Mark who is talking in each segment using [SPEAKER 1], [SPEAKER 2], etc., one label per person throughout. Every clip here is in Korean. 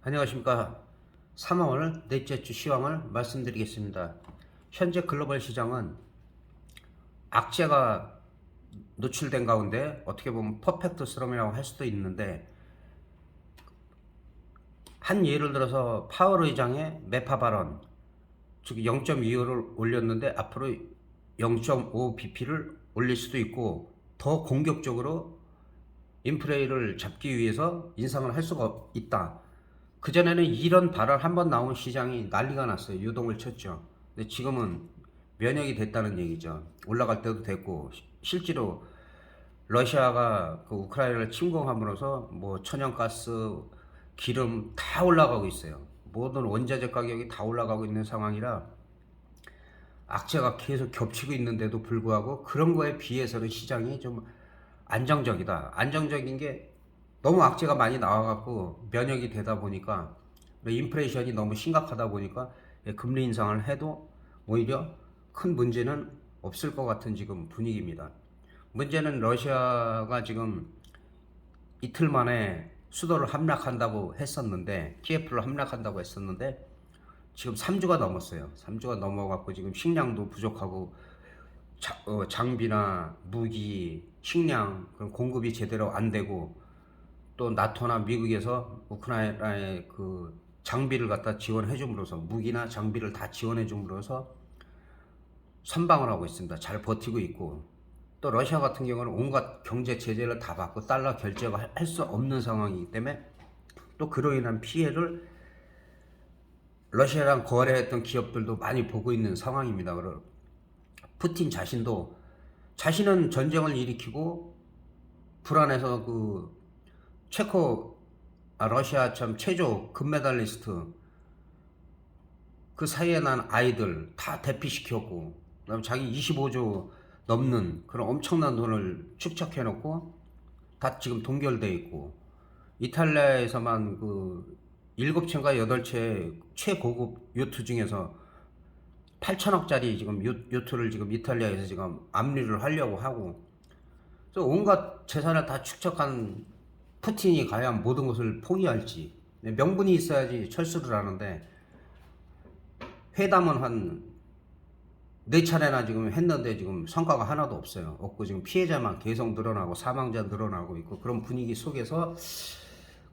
[SPEAKER 1] 안녕하십니까. 3월 넷째 주 시황을 말씀드리겠습니다. 현재 글로벌 시장은 악재가 노출된 가운데 어떻게 보면 퍼펙트 스톰이라고 할 수도 있는데, 한 예를 들어서 파월 의장의 매파 발언, 즉 0.25를 올렸는데 앞으로 0.5bp를 올릴 수도 있고, 더 공격적으로 인플레이를 잡기 위해서 인상을 할 수가 있다. 그전에는 이런 발언 한번 나온 시장이 난리가 났어요. 요동을 쳤죠. 근데 지금은 면역이 됐다는 얘기죠. 올라갈 때도 됐고, 실제로 러시아가 그 우크라이나를 침공함으로써 뭐 천연가스, 기름 다 올라가고 있어요. 모든 원자재 가격이 다 올라가고 있는 상황이라 악재가 계속 겹치고 있는데도 불구하고 그런 거에 비해서는 시장이 좀 안정적이다. 안정적인 게 너무 악재가 많이 나와갖고 면역이 되다 보니까, 인플레이션이 너무 심각하다 보니까 금리 인상을 해도 오히려 큰 문제는 없을 것 같은 지금 분위기입니다. 문제는 러시아가 지금 이틀 만에 수도를 함락한다고 했었는데, 키예프를 함락한다고 했었는데 지금 3주가 넘었어요. 3주가 넘어갖고 지금 식량도 부족하고 장비나 무기, 식량 그런 공급이 제대로 안 되고, 또 나토나 미국에서 우크라이나에 그 장비를 갖다 지원해 줌으로써, 무기나 장비를 다 지원해 줌으로써 선방을 하고 있습니다. 잘 버티고 있고, 또 러시아 같은 경우는 온갖 경제 제재를 다 받고 달러 결제가 할 수 없는 상황이기 때문에 또 그로 인한 피해를 러시아랑 거래했던 기업들도 많이 보고 있는 상황입니다. 그리고 푸틴 자신도, 자신은 전쟁을 일으키고 불안해서 그 러시아 참 체조 금메달리스트 그 사이에 난 아이들 다 대피시켰고, 그다음에 자기 25조 넘는 그런 엄청난 돈을 축적해 놓고 다 지금 동결돼 있고, 이탈리아에서만 그 7채인가 8채 최고급 요트 중에서 8천억짜리 지금 요트를 지금 이탈리아에서 지금 압류를 하려고 하고, 또 온갖 재산을 다 축적한 푸틴이 과연 모든 것을 포기할지. 명분이 있어야지 철수를 하는데, 회담은 한 4차례나 지금 했는데 지금 성과가 하나도 없어요. 없고 지금 피해자만 계속 늘어나고 사망자 늘어나고 있고, 그런 분위기 속에서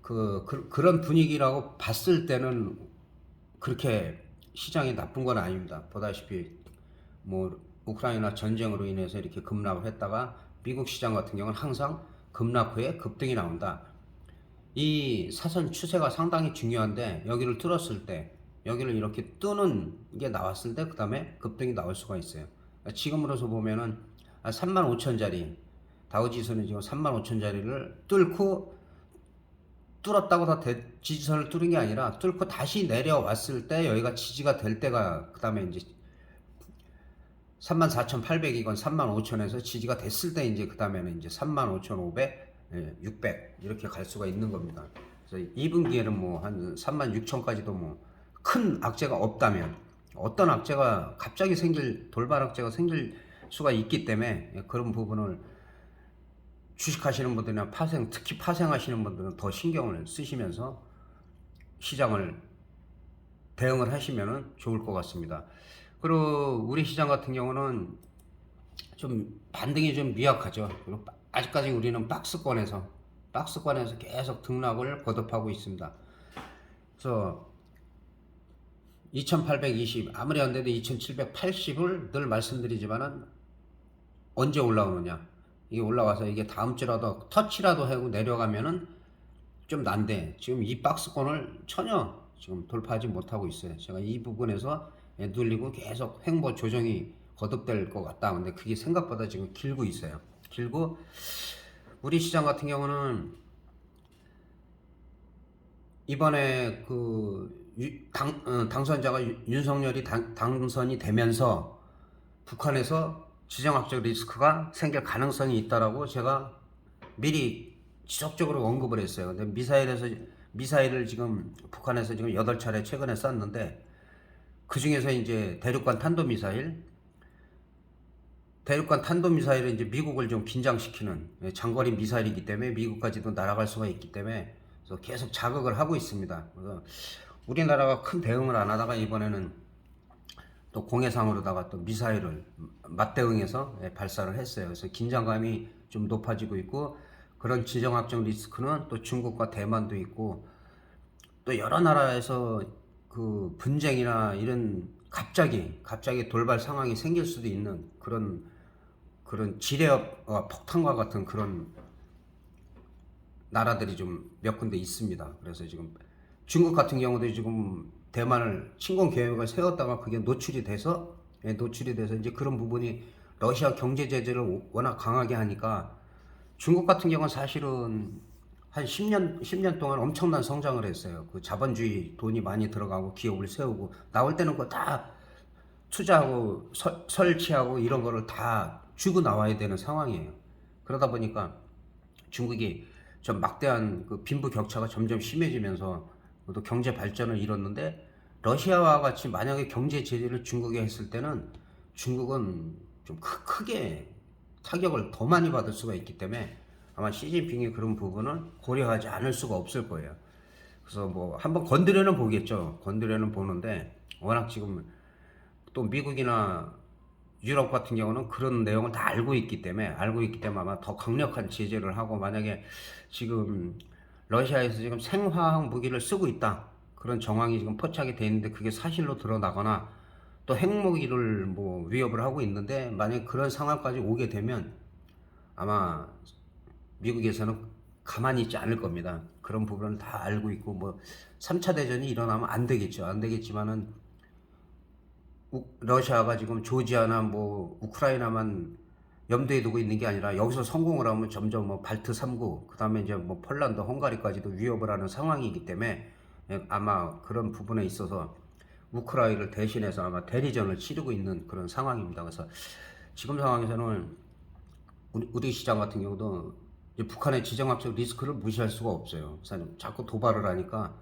[SPEAKER 1] 그런 분위기라고 봤을 때는 그렇게 시장이 나쁜 건 아닙니다. 보다시피 뭐 우크라이나 전쟁으로 인해서 이렇게 급락을 했다가 미국 시장 같은 경우는 항상 급락 후에 급등이 나온다. 이 사선 추세가 상당히 중요한데, 여기를 뚫었을 때, 여기를 이렇게 뜨는 게 나왔을 때 그 다음에 급등이 나올 수가 있어요. 지금으로서 보면은 35,000짜리 다우지수는 지금 35,000짜리를 뚫었다고 다 지지선을 뚫은 게 아니라 뚫고 다시 내려왔을 때, 여기가 지지가 될 때가 그 다음에 이제 34,800이건 35,000에서 지지가 됐을 때, 이제 그 다음에는 이제 35,500, 600 이렇게 갈 수가 있는 겁니다. 그래서 2분기에는 뭐 한 36,000까지도 뭐 큰 악재가 없다면, 어떤 악재가 갑자기 돌발 악재가 생길 수가 있기 때문에 그런 부분을 주식하시는 분들이나 특히 파생하시는 분들은 더 신경을 쓰시면서 시장을 대응을 하시면 좋을 것 같습니다. 그리고 우리 시장 같은 경우는 좀 반등이 좀 미약하죠. 그리고 아직까지 우리는 박스권에서 계속 등락을 거듭하고 있습니다. 그래서 2820, 아무리 안 돼도 2780을 늘 말씀드리지만은 언제 올라오느냐. 이게 올라와서 이게 다음 주라도 터치라도 하고 내려가면은 좀 난데, 지금 이 박스권을 전혀 지금 돌파하지 못하고 있어요. 제가 이 부분에서 눌리고 계속 횡보 조정이 거듭될 것 같다. 근데 그게 생각보다 지금 길고 있어요. 길고, 우리 시장 같은 경우는 이번에 당선자가 윤석열이 당선이 되면서 북한에서 지정학적 리스크가 생길 가능성이 있다라고 제가 미리 지속적으로 언급을 했어요. 근데 미사일을 지금 북한에서 지금 8차례 최근에 쐈는데, 그 중에서 이제 대륙간 탄도미사일을 이제 미국을 좀 긴장시키는 장거리 미사일이기 때문에 미국까지도 날아갈 수가 있기 때문에 그래서 계속 자극을 하고 있습니다. 그래서 우리나라가 큰 대응을 안 하다가 이번에는 또 공해상으로다가 또 미사일을 맞대응해서 발사를 했어요. 그래서 긴장감이 좀 높아지고 있고, 그런 지정학적 리스크는 또 중국과 대만도 있고, 또 여러 나라에서 그 분쟁이나 이런 갑자기 돌발 상황이 생길 수도 있는 그런 지뢰 폭탄과 같은 그런 나라들이 좀 몇 군데 있습니다. 그래서 지금 중국 같은 경우도 지금 대만을 침공 계획을 세웠다가 그게 노출이 돼서 이제 그런 부분이 러시아 경제 제재를 워낙 강하게 하니까 중국 같은 경우는 사실은 한 10년 동안 엄청난 성장을 했어요. 그 자본주의 돈이 많이 들어가고 기업을 세우고 나올 때는 그거 다 투자하고 설치하고 이런 거를 다 주고 나와야 되는 상황이에요. 그러다 보니까 중국이 좀 막대한 그 빈부 격차가 점점 심해지면서 또 경제 발전을 이뤘는데, 러시아와 같이 만약에 경제 제재를 중국에 했을 때는 중국은 좀 크게 타격을 더 많이 받을 수가 있기 때문에 아마 시진핑이 그런 부분을 고려하지 않을 수가 없을 거예요. 그래서 뭐 한번 건드려는 보겠죠. 건드려는 보는데, 워낙 지금 또 미국이나 유럽 같은 경우는 그런 내용을 다 알고 있기 때문에 아마 더 강력한 제재를 하고, 만약에 지금 러시아에서 지금 생화학 무기를 쓰고 있다, 그런 정황이 지금 포착이 돼 있는데 그게 사실로 드러나거나 또 핵무기를 뭐 위협을 하고 있는데, 만약 그런 상황까지 오게 되면 아마 미국에서는 가만히 있지 않을 겁니다. 그런 부분을 다 알고 있고, 뭐 3차 대전이 일어나면 안 되겠죠. 안 되겠지만은 러시아가 지금 조지아나 뭐 우크라이나만 염두에 두고 있는 게 아니라 여기서 성공을 하면 점점 뭐 발트 3국, 그다음에 이제 뭐 폴란드, 헝가리까지도 위협을 하는 상황이기 때문에 아마 그런 부분에 있어서 우크라이나를 대신해서 아마 대리전을 치르고 있는 그런 상황입니다. 그래서 지금 상황에서는 우리 시장 같은 경우도 이제 북한의 지정학적 리스크를 무시할 수가 없어요. 그래서 자꾸 도발을 하니까,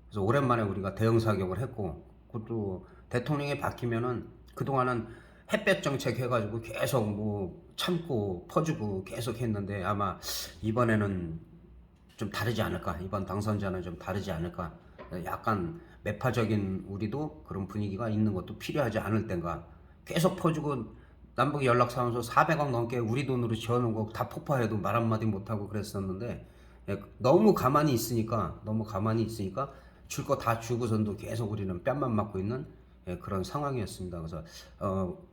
[SPEAKER 1] 그래서 오랜만에 우리가 대응 사격을 했고, 그것도 대통령이 바뀌면은 그동안은 햇볕 정책 해가지고 계속 뭐 참고 퍼주고 계속 했는데, 아마 이번에는 좀 다르지 않을까, 이번 당선자는 좀 다르지 않을까, 약간 매파적인 우리도 그런 분위기가 있는 것도 필요하지 않을 땐가. 계속 퍼주고 남북 연락사무소 400억 넘게 우리 돈으로 지어놓은 거 다 폭파해도 말 한마디 못하고 그랬었는데, 너무 가만히 있으니까 줄 거 다 주고선도 계속 우리는 뺨만 맞고 있는 그런 상황이었습니다. 그래서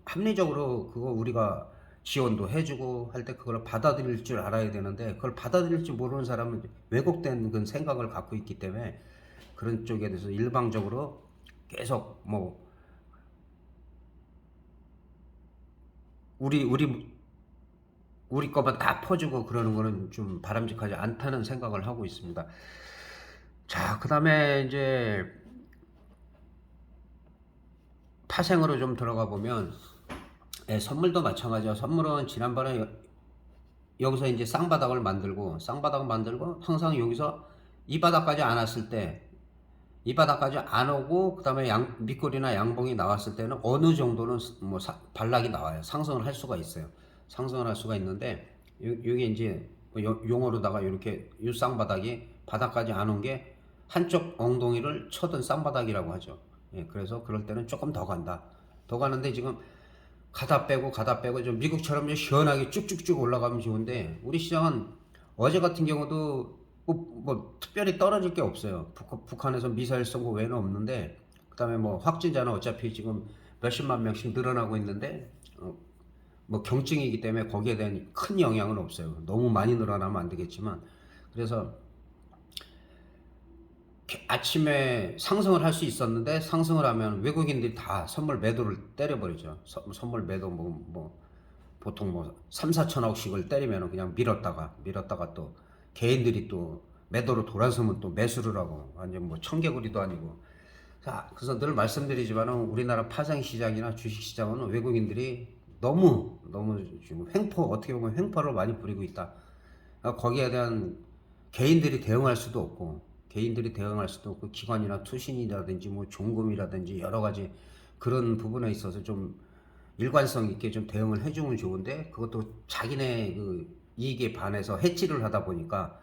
[SPEAKER 1] 합리적으로 그거 우리가 지원도 해주고 할 때 그걸 받아들일 줄 알아야 되는데, 그걸 받아들일 줄 모르는 사람은 왜곡된 그런 생각을 갖고 있기 때문에 그런 쪽에 대해서 일방적으로 계속 뭐 우리 거만 다 퍼주고 그러는 거는 좀 바람직하지 않다는 생각을 하고 있습니다. 자, 그 다음에 이제 파생으로 좀 들어가 보면, 선물도 마찬가지야. 선물은 지난번에 여기서 이제 쌍바닥을 만들고 항상 여기서 이 바닥까지 안 왔을 때, 이 바닥까지 안 오고 그 다음에 밑골이나 양봉이 나왔을 때는 어느 정도는 뭐 반락이 나와요. 상승을 할 수가 있어요. 상승을 할 수가 있는데, 이게 이제 용어로다가 이렇게 이 쌍바닥이 바닥까지 안 온 게 한쪽 엉덩이를 쳐든 쌍바닥이라고 하죠. 그래서 그럴 때는 조금 더 간다. 더 가는데 지금 가다 빼고 좀 미국처럼 시원하게 쭉쭉쭉 올라가면 좋은데, 우리 시장은 어제 같은 경우도 뭐 특별히 떨어질 게 없어요. 북한에서 미사일 쏜 거 외에는 없는데, 그다음에 뭐 확진자는 어차피 지금 몇십만 명씩 늘어나고 있는데, 뭐 경증이기 때문에 거기에 대한 큰 영향은 없어요. 너무 많이 늘어나면 안 되겠지만. 그래서 아침에 상승을 할 수 있었는데, 상승을 하면 외국인들이 다 선물 매도를 때려버리죠. 선물 매도 뭐 보통 뭐 3, 4천억씩을 때리면 그냥 밀었다가 또 개인들이 또 매도로 돌아서면 또 매수를 하고, 완전 뭐 청개구리도 아니고. 자, 그래서 늘 말씀드리지만은 우리나라 파생 시장이나 주식 시장은 외국인들이 너무 지금 어떻게 보면 횡포를 많이 부리고 있다. 그러니까 거기에 대한 개인들이 대응할 수도 없고, 기관이나 투신이라든지 뭐 종금이라든지 여러 가지 그런 부분에 있어서 좀 일관성 있게 좀 대응을 해주면 좋은데, 그것도 자기네 그 이익에 반해서 해치를 하다 보니까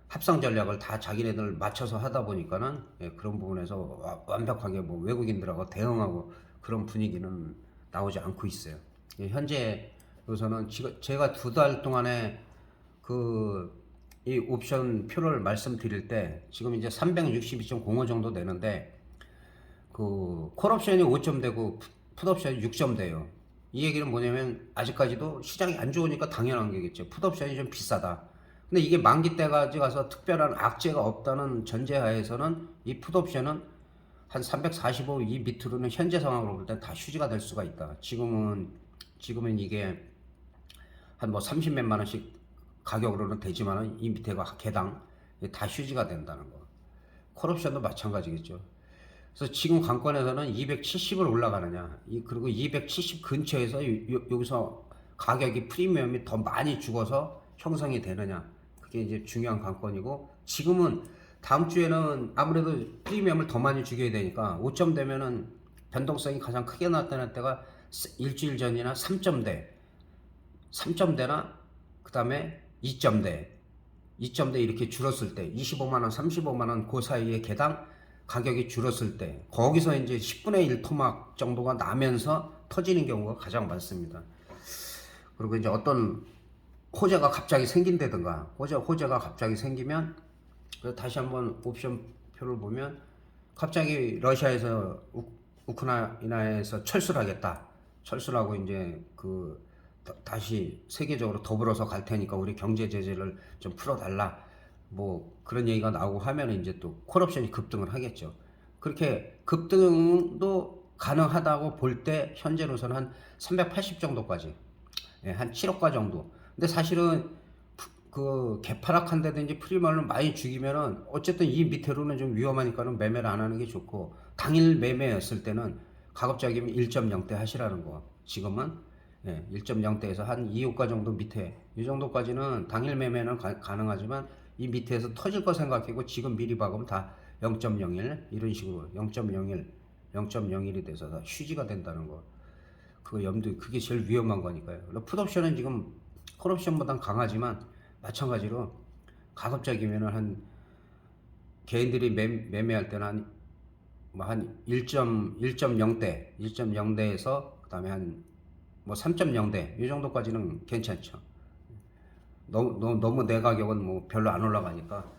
[SPEAKER 1] 합상 전략을 다 자기네들 맞춰서 하다 보니까는 예, 그런 부분에서 완벽하게 뭐 외국인들하고 대응하고 그런 분위기는 나오지 않고 있어요. 예, 현재 여기서는 지금 제가 2달 동안에 그 이 옵션 표를 말씀드릴 때 지금 이제 362.05 정도 되는데 그 콜옵션이 5점 되고 풋옵션이 6점 돼요. 이 얘기는 뭐냐면 아직까지도 시장이 안 좋으니까 당연한 거겠죠. 풋옵션이 좀 비싸다. 근데 이게 만기 때까지 가서 특별한 악재가 없다는 전제하에서는 이 풋옵션은 한 345 이 밑으로는 현재 상황으로 볼 때 다 휴지가 될 수가 있다. 지금은 이게 한 뭐 30몇만 원씩 가격으로는 되지만은 이 밑에가 개당 다 휴지가 된다는 거. 콜옵션도 마찬가지겠죠. 그래서 지금 관건에서는 270을 올라가느냐, 그리고 270 근처에서 여기서 가격이 프리미엄이 더 많이 죽어서 형성이 되느냐, 그게 이제 중요한 관건이고, 지금은 다음 주에는 아무래도 프리미엄을 더 많이 죽여야 되니까 5점 되면은 변동성이 가장 크게 나타날 때가 일주일 전이나 3점대나 그 다음에 2점대 이렇게 줄었을 때 25만원 35만원 그 사이에 개당 가격이 줄었을 때 거기서 이제 10분의 1 토막 정도가 나면서 터지는 경우가 가장 많습니다. 그리고 이제 어떤 호재가 갑자기 생긴다든가 호재가 갑자기 생기면 다시 한번 옵션 표를 보면 갑자기 러시아에서 우크라이나에서 철수를 하겠다. 철수를 하고 이제 다시 세계적으로 더불어서 갈 테니까 우리 경제 제재를 좀 풀어달라. 뭐 그런 얘기가 나오고 하면 이제 또 콜옵션이 급등을 하겠죠. 그렇게 급등도 가능하다고 볼 때 현재로서는 한 380 정도까지, 예, 한 7억가 정도. 근데 사실은 그 개파락한다든지 프리미엄을 많이 죽이면은 어쨌든 이 밑으로는 좀 위험하니까는 매매를 안 하는 게 좋고, 당일 매매였을 때는 가급적이면 1.0대 하시라는 거. 지금은 예, 1.0대에서 한 2호가 정도 밑에 이 정도까지는 당일 매매는 가능하지만 이 밑에서 터질 거 생각하고 지금 미리 박으면 다 0.01 이런 식으로 0.01 0.01이 돼서 다 휴지가 된다는 거. 그거 그게 제일 위험한 거니까요. 풋옵션은 지금 콜옵션보단 강하지만 마찬가지로 가급적이면은 한 개인들이 매매할 때는 한 1.0대에서 그다음에 한 뭐 3.0대 이 정도까지는 괜찮죠. 너무 내 가격은 뭐 별로 안 올라가니까.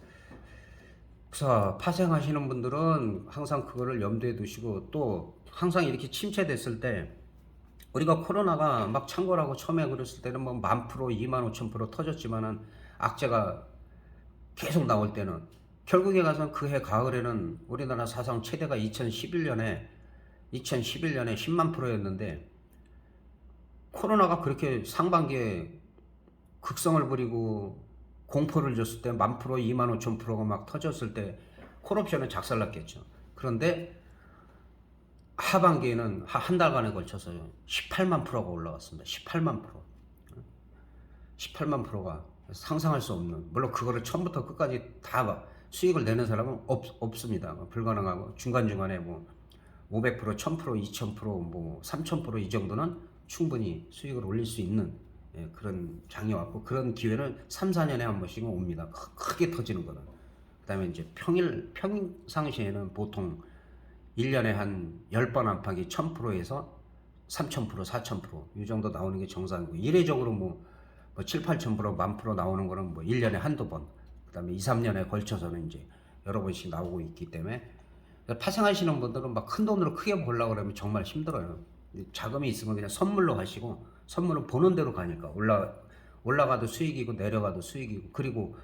[SPEAKER 1] 그래서 파생하시는 분들은 항상 그거를 염두에 두시고, 또 항상 이렇게 침체됐을 때 우리가 코로나가 막 창궐하고 처음에 그랬을 때는 뭐 10,000%, 25,000% 터졌지만은 악재가 계속 나올 때는 결국에 가서 그 해 가을에는 우리나라 사상 최대가 2011년에 10만 프로였는데, 코로나가 그렇게 상반기에 극성을 부리고 공포를 줬을 때 10,000%, 25,000%가 막 터졌을 때 콜옵션은 작살났겠죠. 그런데 하반기에는 한 달간에 걸쳐서 18만 프로가 올라갔습니다. 18만 프로가 상상할 수 없는, 물론 그거를 처음부터 끝까지 다 수익을 내는 사람은 없습니다. 불가능하고 중간중간에 뭐 500%, 1000%, 2000%, 뭐 3000% 이 정도는 충분히 수익을 올릴 수 있는, 예, 그런 장이 왔고, 그런 기회는 3, 4년에 한 번씩은 옵니다. 크게 터지는 거는. 그 다음에 이제 평상시에는 보통 1년에 한 10번 안팎이 1000%에서 3000%, 4000%이 정도 나오는 게 정상이고, 이례적으로 뭐 7, 8000%, 10,000% 나오는 거는 뭐 1년에 한두 번, 그 다음에 2, 3년에 걸쳐서는 이제 여러 번씩 나오고 있기 때문에 파생하시는 분들은 막 큰 돈으로 크게 보려고 그러면 정말 힘들어요. 자금이 있으면 그냥 선물로 하시고, 선물은 보는 대로 가니까 올라가도 수익이고 내려가도 수익이고, 그리고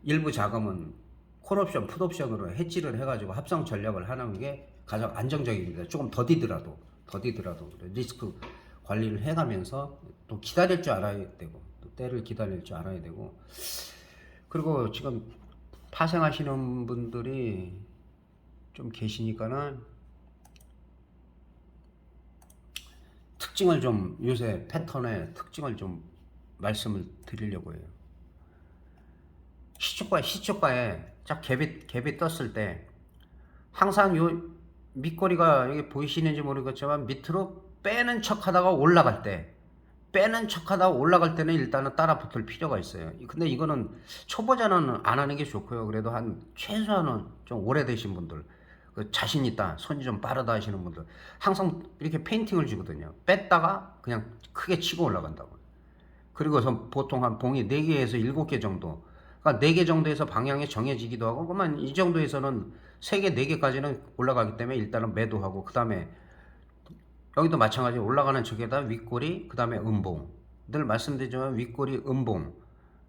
[SPEAKER 1] 일부 자금은 콜옵션, 풋옵션으로 해지를 해가지고 합성 전략을 하는 게 가장 안정적입니다. 조금 더디더라도 리스크 관리를 해가면서 또 기다릴 줄 알아야 되고, 또 때를 기다릴 줄 알아야 되고. 그리고 지금 파생하시는 분들이 좀 계시니까는 특징을 좀, 요새 패턴의 특징을 좀 말씀을 드리려고 해요. 시초가에 쫙 갭이 떴을 때 항상 요 밑거리가 여기 보이시는지 모르겠지만 밑으로 빼는 척 하다가 올라갈 때 빼는 척하다 올라갈 때는 일단은 따라 붙을 필요가 있어요. 근데 이거는 초보자는 안 하는 게 좋고요. 그래도 한 최소한은 좀 오래되신 분들, 그 자신 있다, 손이 좀 빠르다 하시는 분들 항상 이렇게 페인팅을 주거든요. 뺐다가 그냥 크게 치고 올라간다고. 그리고서 보통 한 봉이 4개에서 7개 정도, 그러니까 4개 정도에서 방향이 정해지기도 하고, 그러면 이 정도에서는 3개, 4개까지는 올라가기 때문에 일단은 매도하고, 그 다음에 여기도 마찬가지 올라가는 척에다 윗꼬리, 그 다음에 음봉. 늘 말씀드리지만 윗꼬리, 음봉.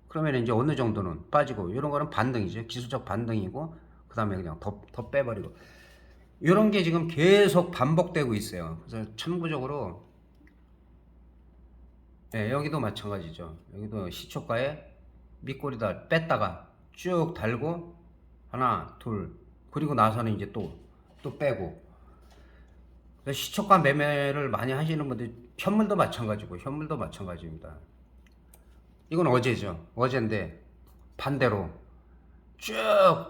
[SPEAKER 1] 그러면 이제 어느 정도는 빠지고, 이런 거는 반등이죠. 기술적 반등이고, 그 다음에 그냥 더 빼버리고. 이런 게 지금 계속 반복되고 있어요. 그래서 참고적으로, 네, 여기도 마찬가지죠. 여기도 시초가에 밑꼬리다 뺐다가 쭉 달고, 하나, 둘, 그리고 나서는 이제 또 빼고. 시초가 매매를 많이 하시는 분들, 현물도 마찬가지고, 현물도 마찬가지입니다. 이건 어제죠. 어제인데, 반대로 쭉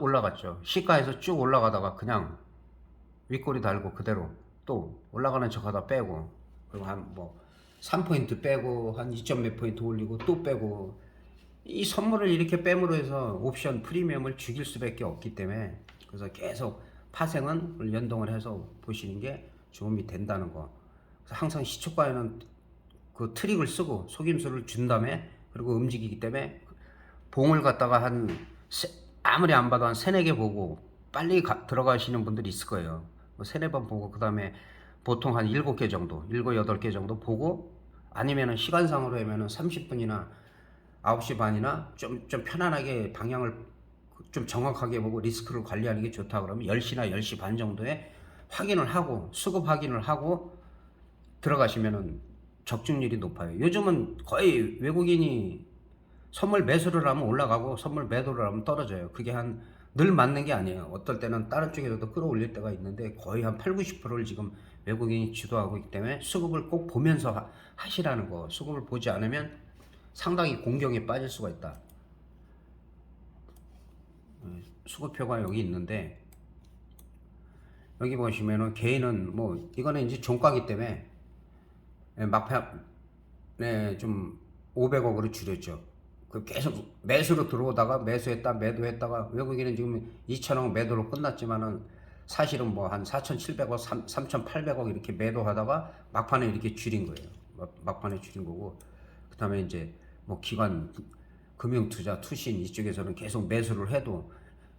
[SPEAKER 1] 올라갔죠. 시가에서 쭉 올라가다가 그냥 윗꼬리 달고 그대로 또 올라가는 척 하다 빼고, 그리고 한 뭐 3포인트 빼고, 한 2점 몇 포인트 올리고 또 빼고, 이 선물을 이렇게 빼므로 해서 옵션 프리미엄을 죽일 수밖에 없기 때문에, 그래서 계속 파생은 연동을 해서 보시는 게 도움이 된다는 거. 그래서 항상 시초가에는 그 트릭을 쓰고 속임수를 준 다음에, 그리고 움직이기 때문에 봉을 갖다가 아무리 안 봐도 한 3-4개 보고 빨리 들어가시는 분들이 있을 거예요. 3-4번 보고, 그 다음에 보통 한 7개 정도, 7, 8개 정도 보고, 아니면은 시간상으로 하면은 30분이나 9시 반이나 좀 편안하게 방향을 좀 정확하게 보고 리스크를 관리하는 게 좋다 그러면 10시나 10시 반 정도에 확인을 하고, 수급 확인을 하고 들어가시면은 적중률이 높아요. 요즘은 거의 외국인이 선물 매수를 하면 올라가고 선물 매도를 하면 떨어져요. 그게 늘 맞는 게 아니에요. 어떨 때는 다른 쪽에서도 끌어올릴 때가 있는데, 거의 한 80-90%를 지금 외국인이 주도하고 있기 때문에 수급을 꼭 보면서 하시라는 거. 수급을 보지 않으면 상당히 공경에 빠질 수가 있다. 수급표가 여기 있는데, 여기 보시면은 개인은 뭐 이거는 이제 종가기 때문에 막판에 좀 500억으로 줄였죠. 그 계속 매수로 들어오다가 매수했다 매도했다가, 외국인은 지금 2천억 매도로 끝났지만은 사실은 뭐 한 4,700억, 3,800억 이렇게 매도하다가 막판에 이렇게 줄인 거예요. 막판에 줄인 거고, 그 다음에 이제 뭐 기관, 금융투자, 투신 이쪽에서는 계속 매수를 해도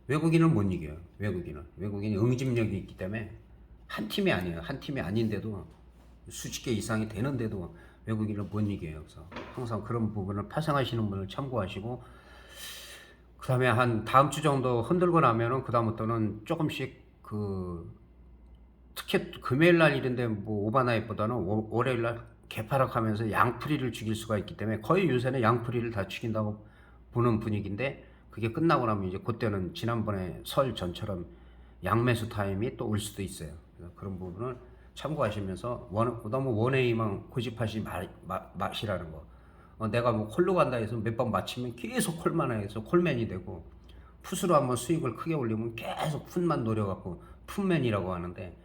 [SPEAKER 1] 외국인은 못 이겨요. 외국인이 응집력이 있기 때문에, 한 팀이 아니에요. 한 팀이 아닌데도 수십 개 이상이 되는데도 외국인을 못 이겨요. 그래서 항상 그런 부분을 파생하시는 분을 참고하시고, 그 다음에 한 다음 주 정도 흔들고 나면은 그 다음부터는 조금씩 특히 금요일 날 일인데 뭐 오바나잇보다는 월요일 날 개파락하면서 양풀이를 죽일 수가 있기 때문에, 거의 요새는 양풀이를 다 죽인다고 보는 분위기인데, 그게 끝나고 나면 이제 그때는 지난번에 설 전처럼 양매수 타임이 또 올 수도 있어요. 그래서 그런 부분을 참고하시면서 너무 원웨이만 고집하지 마시라는 거. 내가 뭐 콜로 간다 해서 몇 번 맞히면 계속 콜만 해서 콜맨이 되고, 풋으로 한번 수익을 크게 올리면 계속 풋만 노려갖고 풋맨이라고 하는데,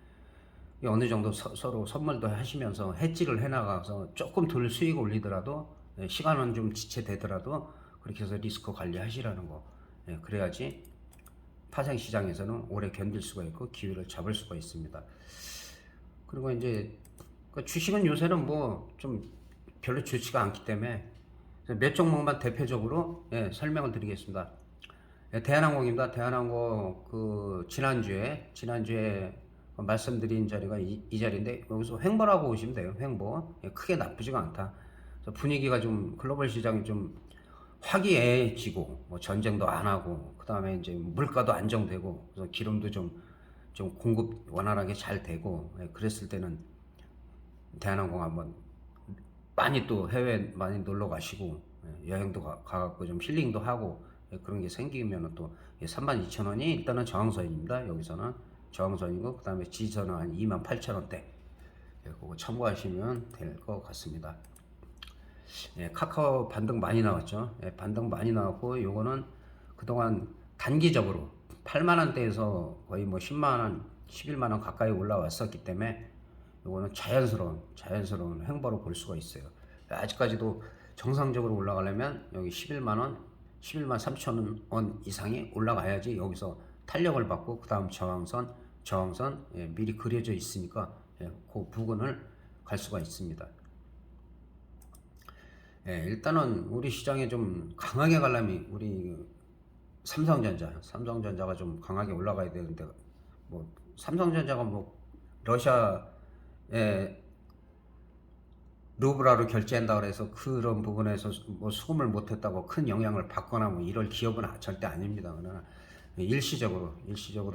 [SPEAKER 1] 어느 정도 서로 선물도 하시면서 해지를 해나가서 조금 덜 수익 올리더라도, 시간은 좀 지체되더라도 그렇게 해서 리스크 관리하시라는 거. 그래야지 파생 시장에서는 오래 견딜 수가 있고 기회를 잡을 수가 있습니다. 그리고 이제 주식은 요새는 뭐 좀 별로 좋지가 않기 때문에 몇 종목만 대표적으로 설명을 드리겠습니다. 대한항공입니다. 대한항공 지난주에 말씀드린 자리가 이 자리인데, 여기서 횡보라고 보시면 돼요. 횡보. 크게 나쁘지가 않다. 분위기가 좀 글로벌 시장이 좀 화기애애해지고, 뭐 전쟁도 안 하고, 그 다음에 이제 물가도 안정되고, 그래서 기름도 좀 공급 원활하게 잘 되고, 그랬을 때는 대한항공 한번 많이 또 해외 많이 놀러 가시고, 여행도 가갖고 좀 힐링도 하고, 그런 게 생기면 또 32,000원이 일단은 저항선입니다. 여기서는 저항선이고, 그 다음에 지지선은 한 28,000원대. 그거 참고하시면 될 것 같습니다. 카카오 반등 많이 나왔죠. 반등 많이 나왔고, 요거는 그동안 단기적으로 8만원대에서 거의 뭐 10만원, 11만원 가까이 올라왔었기 때문에, 요거는 자연스러운 횡보로 볼 수가 있어요. 아직까지도 정상적으로 올라가려면 여기 11만 원, 11만 3천 원 이상이 올라가야지 여기서 탄력을 받고 그 다음 저항선 미리 그려져 있으니까 그 부근을 갈 수가 있습니다. 일단은 우리 시장에 좀 강하게 가려면 우리 삼성전자가 좀 강하게 올라가야 되는데 뭐 삼성전자가 뭐 러시아에 루블화로 결제한다 그래서 그런 부분에서 뭐 수금을 못했다고 큰 영향을 받거나 뭐 이럴 기업은 절대 아닙니다. 그러나 일시적으로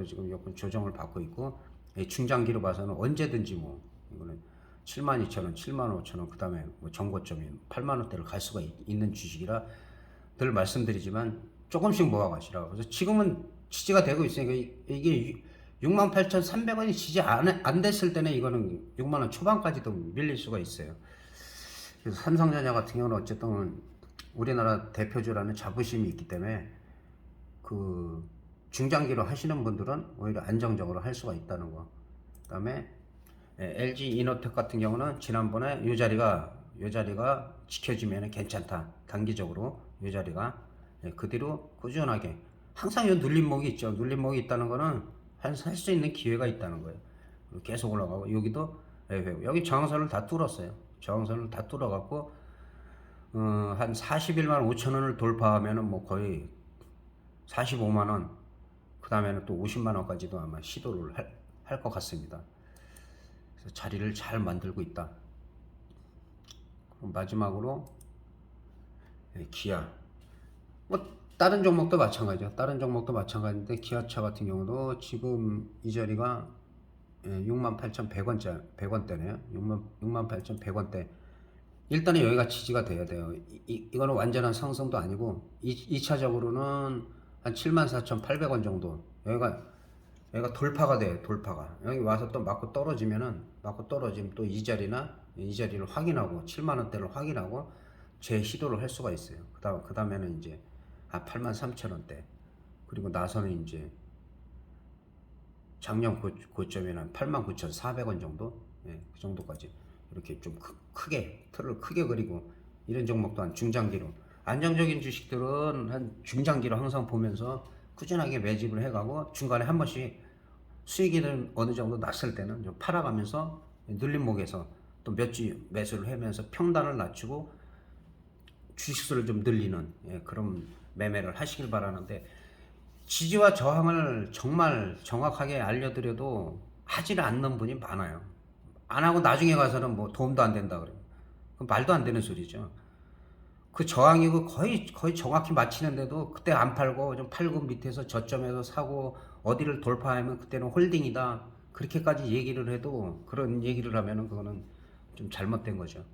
[SPEAKER 1] 지금 조금 조정을 받고 있고 중장기로 봐서는 언제든지 뭐 이거는 72,000원, 75,000원 그다음에 뭐 정고점이 8만 원대를 갈 수가 있는 주식이라 늘 말씀드리지만 조금씩 모아가시라고. 그래서 지금은 지지가 되고 있으니까 이게 68,300원이 지지 안 됐을 때는 이거는 6만 원 초반까지도 밀릴 수가 있어요. 그래서 삼성전자 같은 경우는 어쨌든 우리나라 대표주라는 자부심이 있기 때문에 그 중장기로 하시는 분들은 오히려 안정적으로 할 수가 있다는 거. 그다음에 LG 이노텍 같은 경우는 지난번에 이 자리가 지켜지면 괜찮다. 단기적으로 이 자리가 그 뒤로 꾸준하게 항상 이 눌림목이 있죠. 눌림목이 있다는 거는 할 수 있는 기회가 있다는 거예요. 계속 올라가고 여기도 여기 저항선을 다 뚫었어요. 저항선을 다 뚫어갖고 한 41만 5천 원을 돌파하면은 뭐 거의 45만 원, 그 다음에는 또 50만 원까지도 아마 시도를 할 것 같습니다. 그래서 자리를 잘 만들고 있다. 그럼 마지막으로 기아. 뭐 다른 종목도 마찬가지죠. 다른 종목도 마찬가지인데 기아차 같은 경우도 지금 이 자리가 68,100원대네요. 68,100원대. 일단은 여기가 지지가 돼야 돼요. 이거는 완전한 상승도 아니고 2차적으로는 한 74,800원 정도. 여기가 돌파가 돼요. 돌파가. 여기 와서 또 맞고 떨어지면 또 이 자리를 확인하고 7만 원대를 확인하고 재시도를 할 수가 있어요. 그 다음에는 이제 83,000원대. 그리고 나서는 이제 작년 고점이 한 89,400원 정도, 그 정도까지 이렇게 좀 틀을 크게 그리고 이런 종목도 한 중장기로 안정적인 주식들은 한 중장기로 항상 보면서 꾸준하게 매집을 해가고 중간에 한 번씩 수익이 어느 정도 났을 때는 좀 팔아가면서 눌림목에서 또 몇 주 매수를 하면서 평단을 낮추고 주식수를 좀 늘리는 그런 매매를 하시길 바라는데 지지와 저항을 정말 정확하게 알려드려도 하지를 않는 분이 많아요. 안 하고 나중에 가서는 뭐 도움도 안 된다 그래요. 그럼 말도 안 되는 소리죠. 그 저항이고 거의 정확히 맞히는데도 그때 안 팔고 좀 팔고 밑에서 저점에서 사고 어디를 돌파하면 그때는 홀딩이다. 그렇게까지 얘기를 해도 그런 얘기를 하면은 그거는 좀 잘못된 거죠.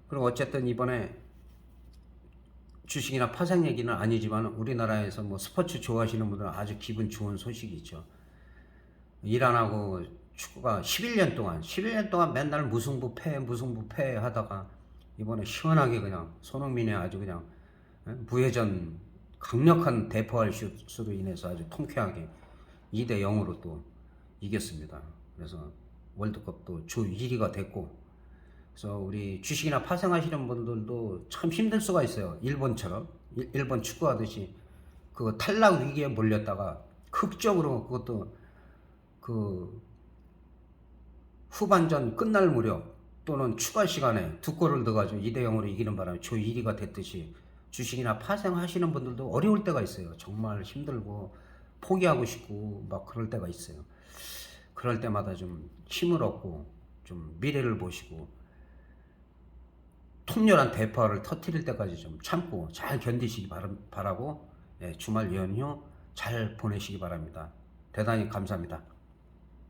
[SPEAKER 1] 그리고 어쨌든 이번에 주식이나 파생 얘기는 아니지만 우리나라에서 뭐 스포츠 좋아하시는 분들은 아주 기분 좋은 소식이 있죠. 일 안 하고 축구가 11년 동안 맨날 무승부 패 하다가 이번에 시원하게 그냥 손흥민의 아주 그냥 무회전 강력한 대포알 슛으로 인해서 아주 통쾌하게 2대 0으로 또 이겼습니다. 그래서 월드컵도 주 1위가 됐고, 그래서 우리 주식이나 파생하시는 분들도 참 힘들 수가 있어요. 일본처럼 일본 축구하듯이 그 탈락 위기에 몰렸다가 극적으로 그것도 그 후반전 끝날 무렵 또는 추가 시간에 두 골을 넣어가지고 2대 0으로 이기는 바람에 조 1위가 됐듯이 주식이나 파생하시는 분들도 어려울 때가 있어요. 정말 힘들고 포기하고 싶고 막 그럴 때가 있어요. 그럴 때마다 좀 힘을 얻고 좀 미래를 보시고 통렬한 대파를 터뜨릴 때까지 좀 참고 잘 견디시기 바라고 주말 연휴 잘 보내시기 바랍니다. 대단히 감사합니다.